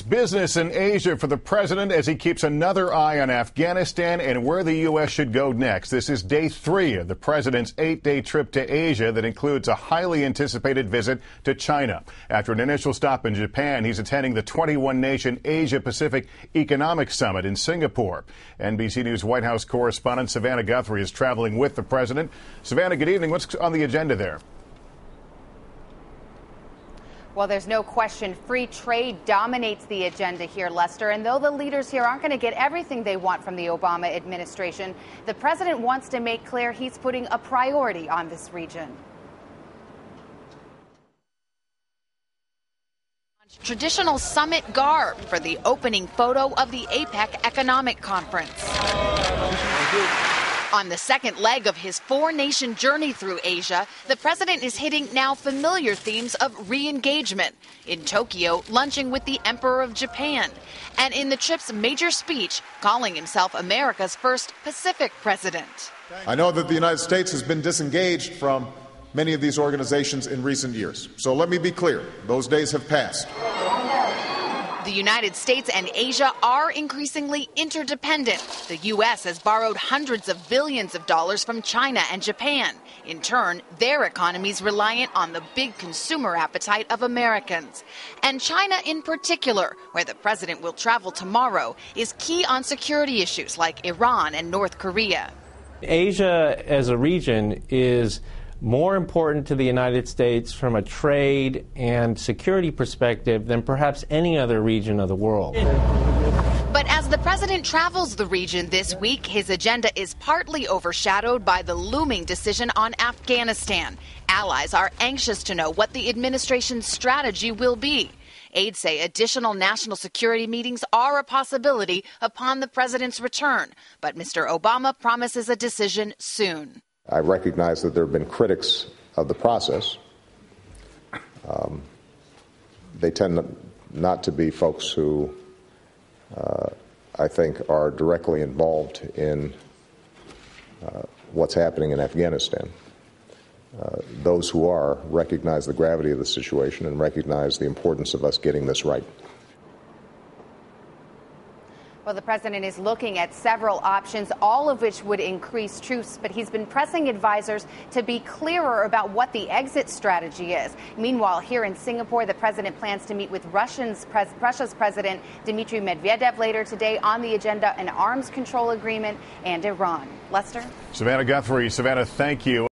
business in Asia for the president as he keeps another eye on Afghanistan and where the U.S. should go next. This is day 3 of the president's 8-day trip to Asia that includes a highly anticipated visit to China. After an initial stop in Japan, he's attending the 21-nation Asia-Pacific Economic Summit in Singapore. NBC News White House correspondent Savannah Guthrie is traveling with the president. Savannah, good evening. What's on the agenda there? Well, there's no question free trade dominates the agenda here, Lester. And though the leaders here aren't going to get everything they want from the Obama administration, the president wants to make clear he's putting a priority on this region. Traditional summit garb for the opening photo of the APEC Economic Conference. On the second leg of his 4-nation journey through Asia, the president is hitting now familiar themes of re-engagement. In Tokyo, lunching with the Emperor of Japan. And in the trip's major speech, calling himself America's first Pacific president. I know that the United States has been disengaged from many of these organizations in recent years. So let me be clear, those days have passed. The United States and Asia are increasingly interdependent. The U.S. has borrowed hundreds of billions of dollars from China and Japan. In turn, their economies reliant on the big consumer appetite of Americans. And China in particular, where the president will travel tomorrow, is key on security issues like Iran and North Korea. Asia as a region is more important to the United States from a trade and security perspective than perhaps any other region of the world. But as the president travels the region this week, his agenda is partly overshadowed by the looming decision on Afghanistan. Allies are anxious to know what the administration's strategy will be. Aides say additional national security meetings are a possibility upon the president's return. But Mr. Obama promises a decision soon. I recognize that there have been critics of the process. They tend not to be folks who I think are directly involved in what's happening in Afghanistan. Those who are recognize the gravity of the situation and recognize the importance of us getting this right. Well, the president is looking at several options, all of which would increase troops, but he's been pressing advisors to be clearer about what the exit strategy is. Meanwhile, here in Singapore, the president plans to meet with Russia's President Dmitry Medvedev later today. On the agenda, an arms control agreement and Iran. Lester? Savannah Guthrie. Savannah, thank you.